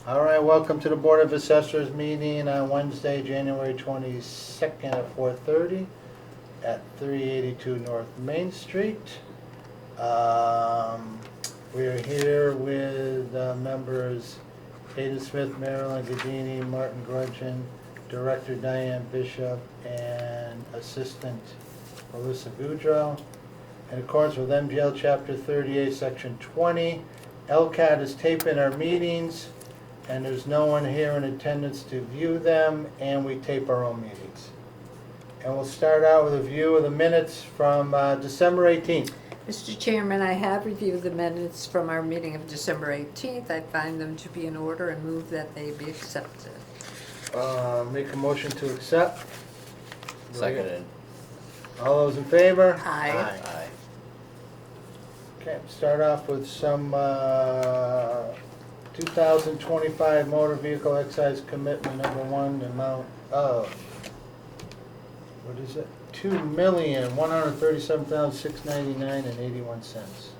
All right, welcome to the Board of Assessors meeting on Wednesday, January 22nd at 4:30 at 382 North Main Street. We are here with members Hayden Smith, Marilyn Gadini, Martin Grudgeon, Director Diane Bishop, and Assistant Melissa Goudreau. In accordance with MGL Chapter 38, Section 20, LCAT is taping our meetings, and there's no one here in attendance to view them, and we tape our own meetings. And we'll start out with a view of the minutes from December 18th. Mr. Chairman, I have reviewed the minutes from our meeting of December 18th. I find them to be in order and move that they be accepted. Make a motion to accept. Seconded. All those in favor? Aye. Aye. Okay, start off with some 2025 motor vehicle excise commitment number one, the amount of, what is it? $2,137,699.81.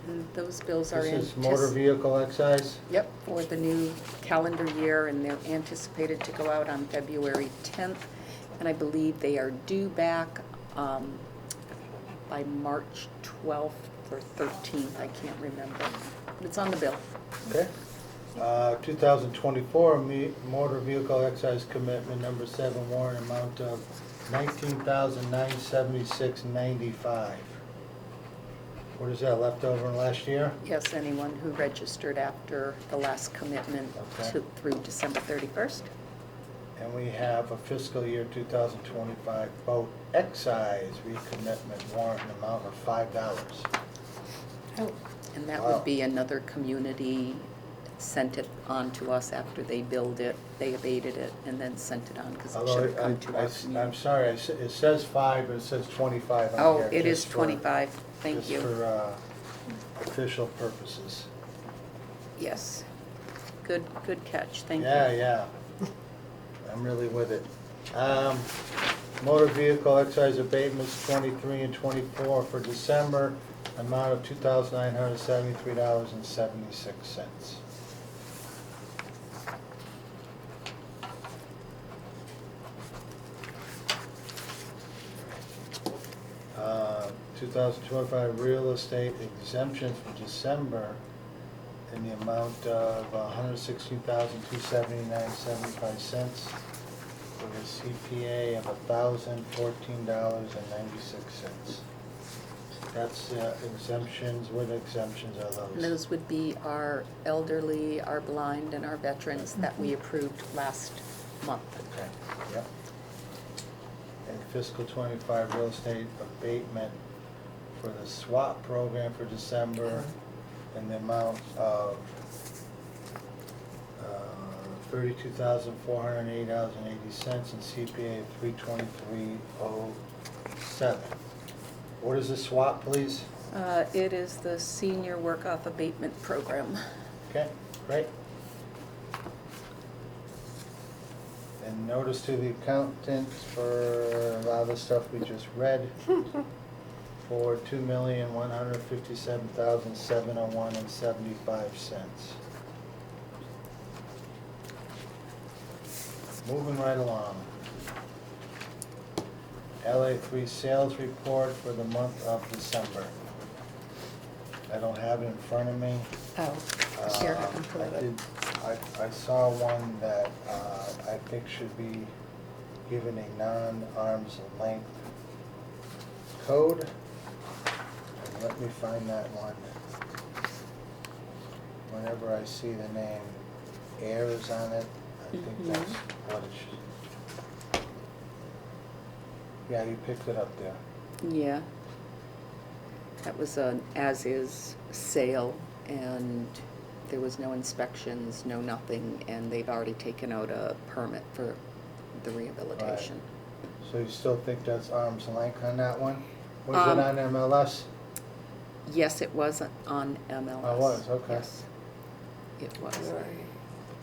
And those bills are This is motor vehicle excise? Yep, for the new calendar year, and they're anticipated to go out on February 10th. And I believe they are due back by March 12th or 13th, I can't remember. But it's on the bill. Okay. 2024 motor vehicle excise commitment number 7 warrant amount of $19,976.95. What is that, left over in last year? Yes, anyone who registered after the last commitment Okay. through December 31st. And we have a fiscal year 2025 boat excise recommitment warrant amount of $5. Oh. And that Wow. would be another community sent it on to us after they billed it, they abated it, and then sent it on because it should Although have come to our I'm community. sorry, it says 5, but it says 25 on Oh, here. it is just for- 25, thank Just you. for official purposes. Yes. Good catch, thank you. Yeah. I'm really with it. Motor vehicle excise abatements 23 and 24 for December, amount of $2,973.76. 2025 real estate exemptions for December in the amount of $116,279.75 with a CPA of $1,014.96. That's exemptions. What exemptions are And those? those would be our elderly, our blind, and our veterans that we approved last month. Okay, yep. And fiscal 25 real estate abatement for the SWAP program for December in the amount of $32,480.80 and CPA of $323.07. What is the SWAP, please? It is the Senior Work-Off Abatement Program. Okay, great. And notice to the accountant for a lot of the stuff we just read for $2,157,701.75. Moving right along. LA3 sales report for the month of December. I don't have it in front of me. Oh, here, I can pull it up. I saw one that I think should be given a non-arm's length code. And let me find that one. Whenever I see the name Ayers on it, I think that's what it should. Yeah, you picked it up there. Yeah. That was an as-is sale, and there was no inspections, no nothing, and they've already taken out a permit for the rehabilitation. So you still think that's arm's length on that one? Was it on MLS? Yes, it was on MLS. Oh, it was, okay. Yes, it was.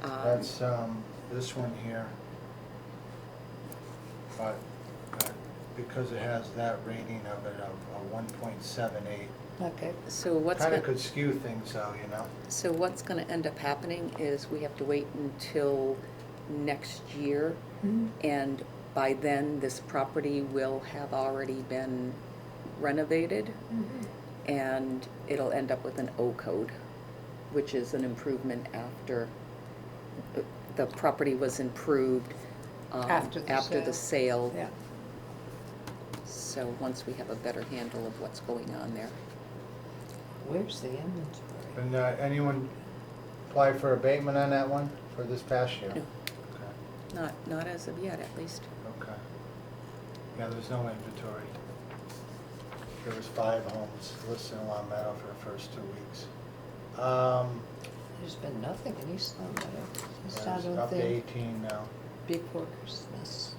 That's this one here. But because it has that rating of it of 1.78, Okay. So what's Kinda gonna, could skew things though, you know? so what's gonna end up happening is we have to wait until next year, and by then, this property will have already been renovated, and it'll end up with an O code, which is an improvement after the property was improved, After the the sale. Yeah. So once we have a better handle of what's going on there. Where's the inventory? And anyone apply for abatement on that one for this past year? No. Okay. Not as of yet, at least. Okay. Yeah, there's no inventory. There was 5 homes listed in Long Meadow for the first 2 weeks. There's been nothing in East Long Meadow. Just Yeah, out it's of up to the 18 now. before Christmas.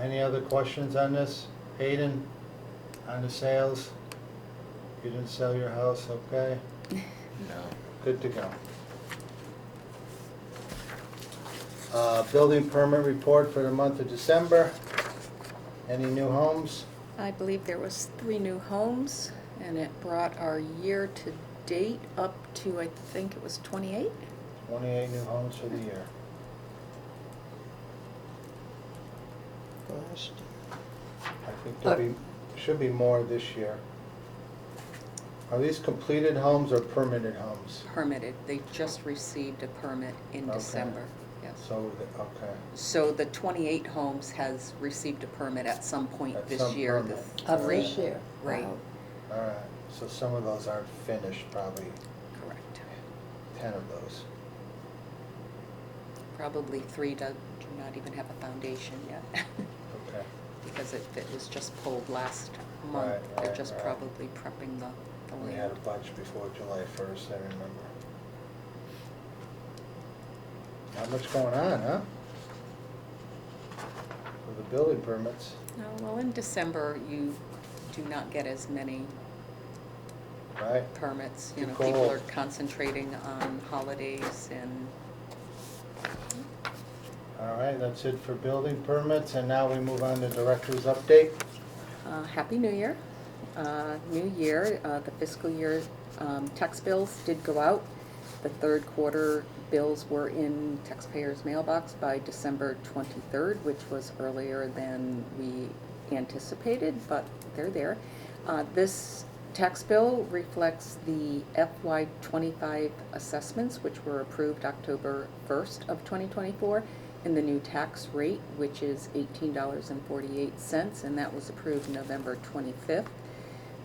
Any other questions on this? Hayden, on the sales? You didn't sell your house, okay? No. Good to go. Building permit report for the month of December. Any new homes? I believe there was 3 new homes, and it brought our year-to-date up to, I think it was 28? 28 new homes for the year. Last I think should be more this year. Are these completed homes or permitted homes? Permitted. They just received a permit in Okay. December. Yes. So, okay. So the 28 homes has received a permit at some point At this some year. permit. Of Alright. this year. Right. Wow. All right, so some of those aren't finished, probably Correct. 10 of those. Probably 3 do not even have a foundation yet. Okay. Because it was just pulled last month. Right, They're right, just right. probably prepping the We land. had a bunch before July 1st, I remember. Not much going on, huh? For the building permits. No, well, in December, you do not get as many Right? permits. Too You know, people cold. are concentrating on holidays and, All right, that's it for building permits, and now we move on to director's update. Happy New Year. New year, the fiscal year tax bills did go out. The 3rd quarter bills were in taxpayers' mailbox by December 23rd, which was earlier than we anticipated, but they're there. This tax bill reflects the FY25 assessments, which were approved October 1st of 2024, and the new tax rate, which is $18.48, and that was approved November 25th.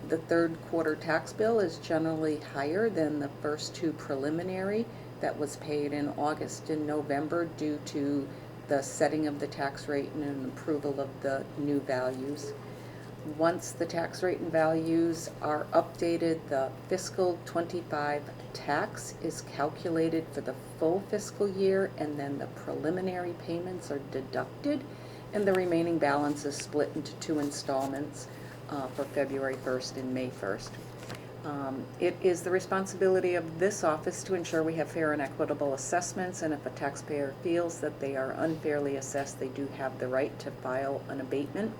The 3rd quarter tax bill is generally higher than the first 2 preliminary that was paid in August and November due to the setting of the tax rate and an approval of the new values. Once the tax rate and values are updated, the fiscal 25 tax is calculated for the full fiscal year, and then the preliminary payments are deducted, and the remaining balance is split into 2 installments for February 1st and May 1st. It is the responsibility of this office to ensure we have fair and equitable assessments, and if a taxpayer feels that they are unfairly assessed, they do have the right to file an abatement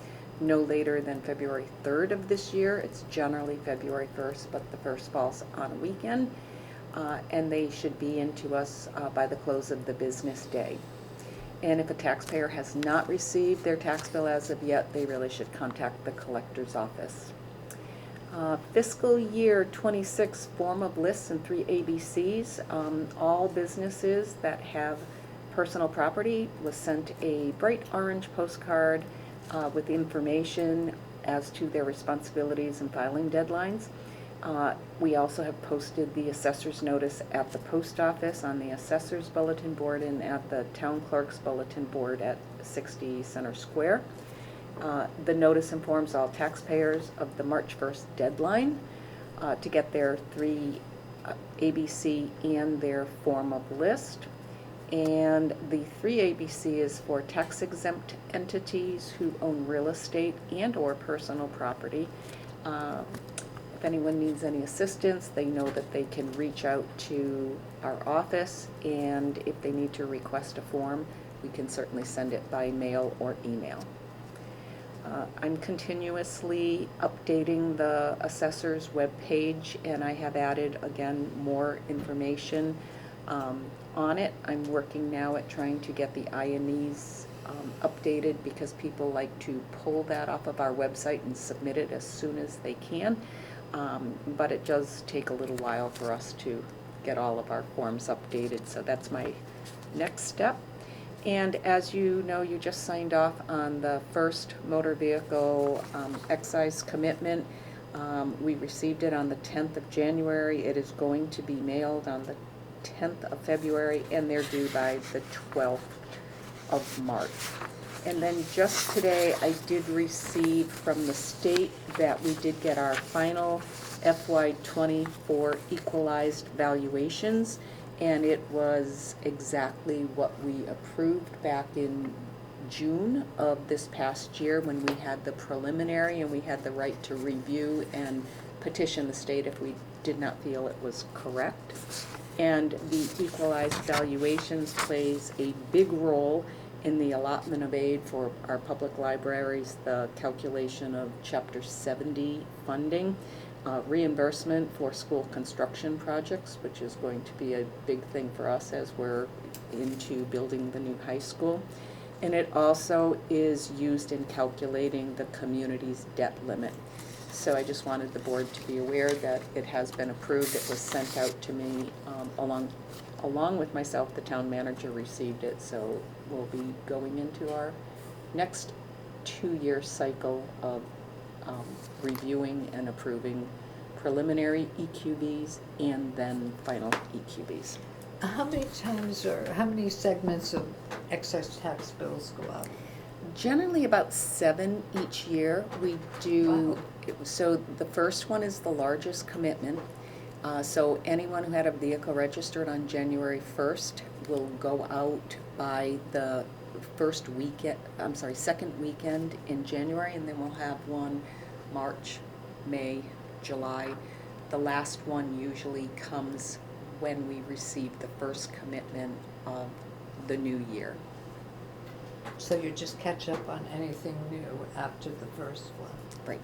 no later than February 3rd of this year. It's generally February 1st, but the 1st falls on a weekend, and they should be into us by the close of the business day. And if a taxpayer has not received their tax bill as of yet, they really should contact the collector's office. Fiscal year 26 form of lists and 3 ABCs. All businesses that have personal property was sent a bright orange postcard with information as to their responsibilities and filing deadlines. We also have posted the assessor's notice at the post office, on the assessor's bulletin board, and at the town clerk's bulletin board at 60 Center Square. The notice informs all taxpayers of the March 1st deadline to get their 3 ABC and their form of list. And the 3 ABC is for tax exempt entities who own real estate and or personal property. If anyone needs any assistance, they know that they can reach out to our office, and if they need to request a form, we can certainly send it by mail or email. I'm continuously updating the assessor's webpage, and I have added, again, more information on it. I'm working now at trying to get the INEs updated, because people like to pull that off of our website and submit it as soon as they can. But it does take a little while for us to get all of our forms updated, so that's my next step. And as you know, you just signed off on the first motor vehicle excise commitment. We received it on the 10th of January. It is going to be mailed on the 10th of February, and they're due by the 12th of March. And then just today, I did receive from the state that we did get our final FY24 equalized valuations, and it was exactly what we approved back in June of this past year, when we had the preliminary and we had the right to review and petition the state if we did not feel it was correct. And the equalized valuations plays a big role in the allotment of aid for our public libraries, the calculation of Chapter 70 funding, reimbursement for school construction projects, which is going to be a big thing for us as we're into building the new high school. And it also is used in calculating the community's debt limit. So I just wanted the board to be aware that it has been approved. It was sent out to me along with myself. The town manager received it, so we'll be going into our next 2-year cycle of reviewing and approving preliminary EQBs and then final EQBs. How many times or how many segments of excise tax bills go out? Generally about 7 each year. We do, Wow. so the first one is the largest commitment. So anyone who had a vehicle registered on January 1st will go out by the second weekend in January, and then we'll have one March, May, July. The last one usually comes when we receive the first commitment of the new year. So you just catch up on anything new after the first one? Right.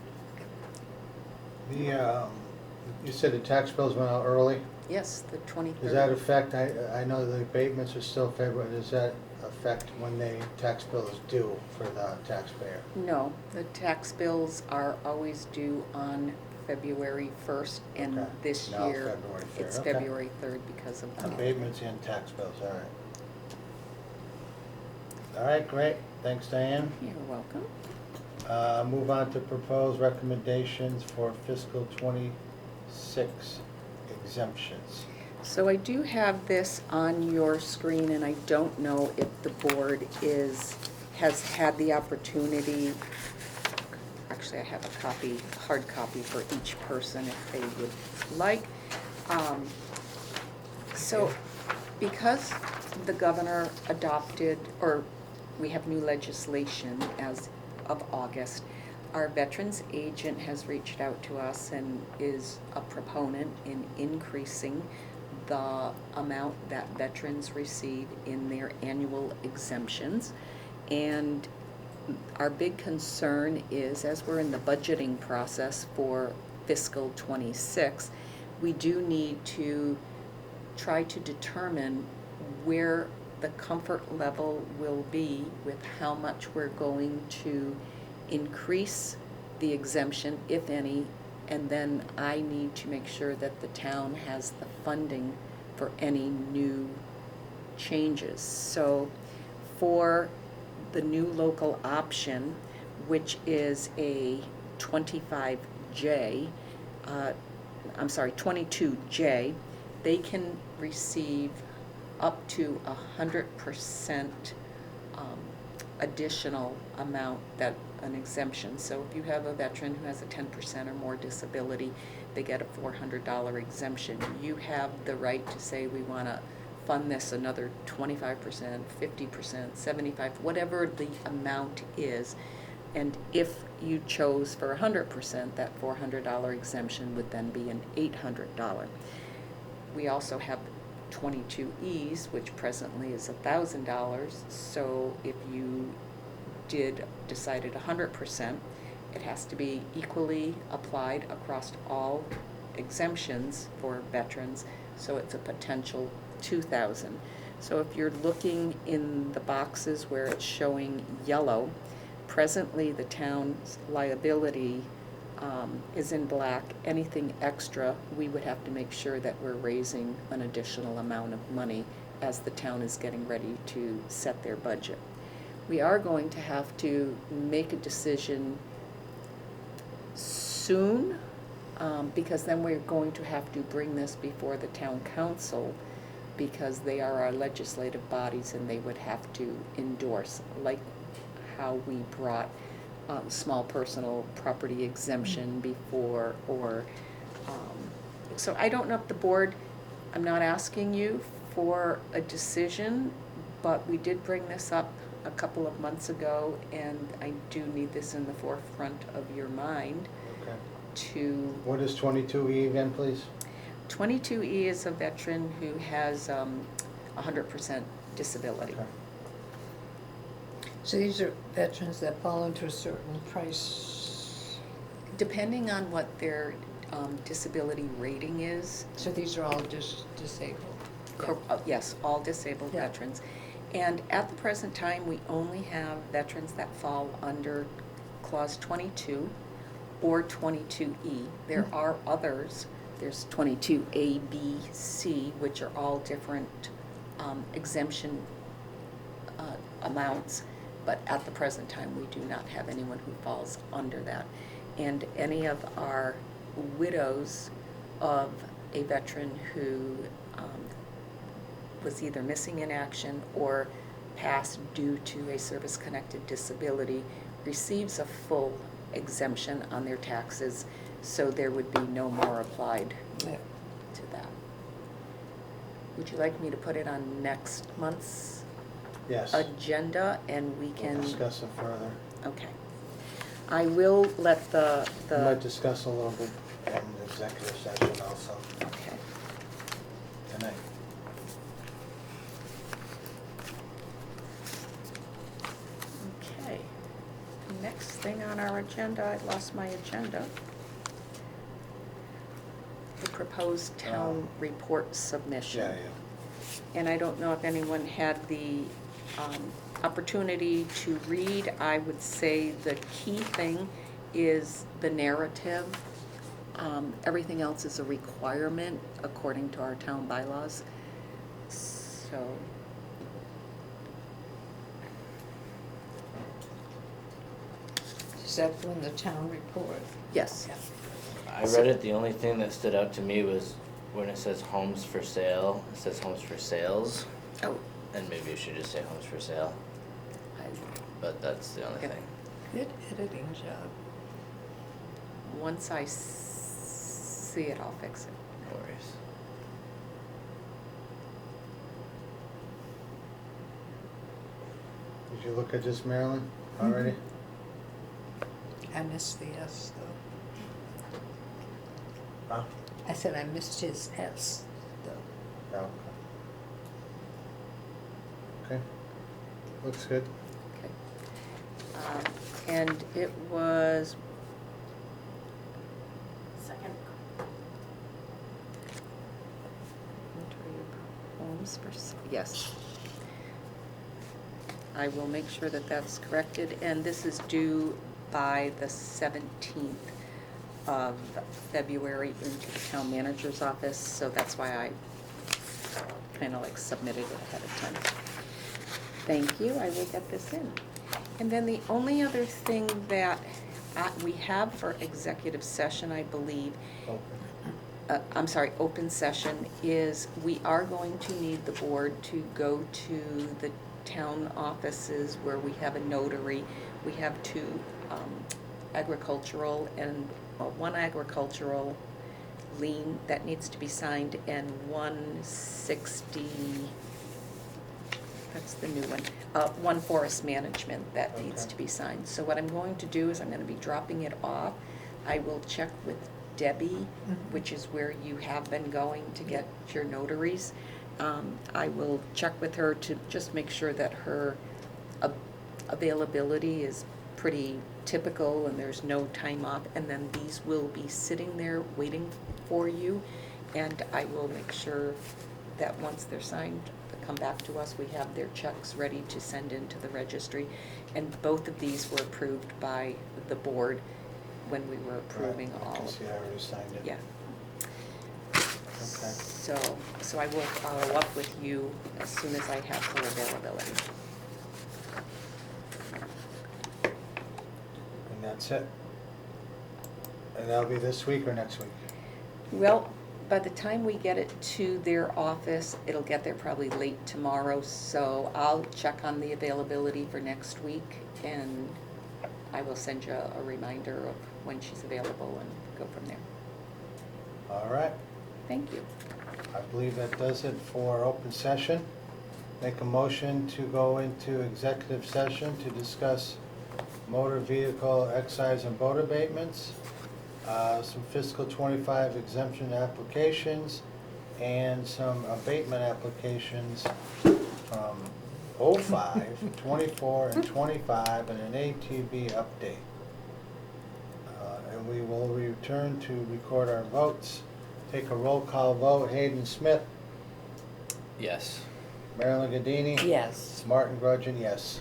You said the tax bills went out early. Yes, the 23rd. Does that affect, I know the abatements are still February, does that affect when the tax bill is due for the taxpayer? No, the tax bills are always due on February 1st, and Okay. this Now year February 3rd, it's okay. February 3rd because of the... Abatements and tax bills, all right. All right, great, thanks Diane. You're welcome. Move on to proposed recommendations for fiscal '26 exemptions. So I do have this on your screen, and I don't know if the board has had the opportunity. Actually, I have a hard copy for each person if they would like. So because the governor adopted, or we have new legislation as of August, our veterans agent has reached out to us and is a proponent in increasing the amount that veterans receive in their annual exemptions. And our big concern is, as we're in the budgeting process for fiscal '26, we do need to try to determine where the comfort level will be with how much we're going to increase the exemption, if any, and then I need to make sure that the town has the funding for any new changes. So for the new local option, which is a 22J, they can receive up to 100% additional amount that an exemption. So if you have a veteran who has a 10% or more disability, they get a $400 exemption. You have the right to say, we want to fund this another 25%, 50%, 75%, whatever the amount is. And if you chose for 100%, that $400 exemption would then be an $800. We also have 22Es, which presently is $1,000. So if you did decided 100%. It has to be equally applied across all exemptions for veterans, so it's a potential 2,000. So if you're looking in the boxes where it's showing yellow, presently the town's liability is in black. Anything extra, we would have to make sure that we're raising an additional amount of money as the town is getting ready to set their budget. We are going to have to make a decision soon, because then we're going to have to bring this before the town council, because they are our legislative bodies and they would have to endorse, like how we brought small personal property exemption before, or, so I don't know if the board, I'm not asking you for a decision, but we did bring this up a couple of months ago, and I do need this in the forefront of your mind Okay. to. What is 22E again, please? 22E is a veteran who has 100% disability. Okay. So these are veterans that fall into a certain price. Depending on what their disability rating is, So these are all just disabled. yes, all disabled Yeah. veterans. And at the present time, we only have veterans that fall under Clause 22 or 22E. There Mhm. are others, there's 22A, B, C, which are all different exemption amounts, but at the present time, we do not have anyone who falls under that. And any of our widows of a veteran who was either missing in action or passed due to a service-connected disability receives a full exemption on their taxes, so there would be no more applied Yeah. to that. Would you like me to put it on next month's Yes. agenda, and we We'll can? discuss it further. Okay. I will let the. We might discuss a little bit in executive session also Okay. tonight. Okay. Next thing on our agenda, I lost my agenda. The proposed town report submission. Yeah, yeah. And I don't know if anyone had the opportunity to read. I would say the key thing is the narrative. Everything else is a requirement according to our town bylaws. So, Is that from the town report? yes. I read it, the only thing that stood out to me was when it says homes for sale, it says homes for sales, Oh, and maybe you should just say homes for sale, but that's the only Okay. thing. Good editing job. once I see it, I'll fix it. No worries. Did you look at this, Marilyn, already? I missed the S though. Huh? I said I missed his S though. No. Okay. Looks good. Okay. And it was. Second. Homes for, yes. I will make sure that that's corrected, and this is due by the 17th of February into the town manager's office, so that's why I kind of like submitted it ahead of time. Thank you, I will get this in. And then the only other thing that we have for executive session, I believe, I'm sorry, open session, is we are going to need the board to go to the town offices where we have a notary. We have two agricultural and, one agricultural lien that needs to be signed, and 160, that's the new one, one forest management that needs Okay. to be signed. So what I'm going to do is I'm gonna be dropping it off. I will check with Debbie, which is where you have been going to get your notaries. I will check with her to just make sure that her availability is pretty typical, and there's no time off. And then these will be sitting there waiting for you, and I will make sure that once they're signed, they come back to us, we have their checks ready to send into the registry. And both of these were approved by the board when we were approving Right, all I can of see I already signed it. Yeah. Okay. So I will follow up with you as soon as I have full availability. And that's it. And that'll be this week or next week? Well, by the time we get it to their office, it'll get there probably late tomorrow, so I'll check on the availability for next week, and I will send you a reminder of when she's available and go from there. All right. Thank you. I believe that does it for open session. Make a motion to go into executive session to discuss motor vehicle excise and boat abatements, some fiscal 25 exemption applications, and some abatement applications from 05, 24, and 25, and an ATV update. And we will return to record our votes. Take a roll call vote. Hayden Smith, Yes. Marilyn Gadini. Yes. Martin Grudgeon, yes.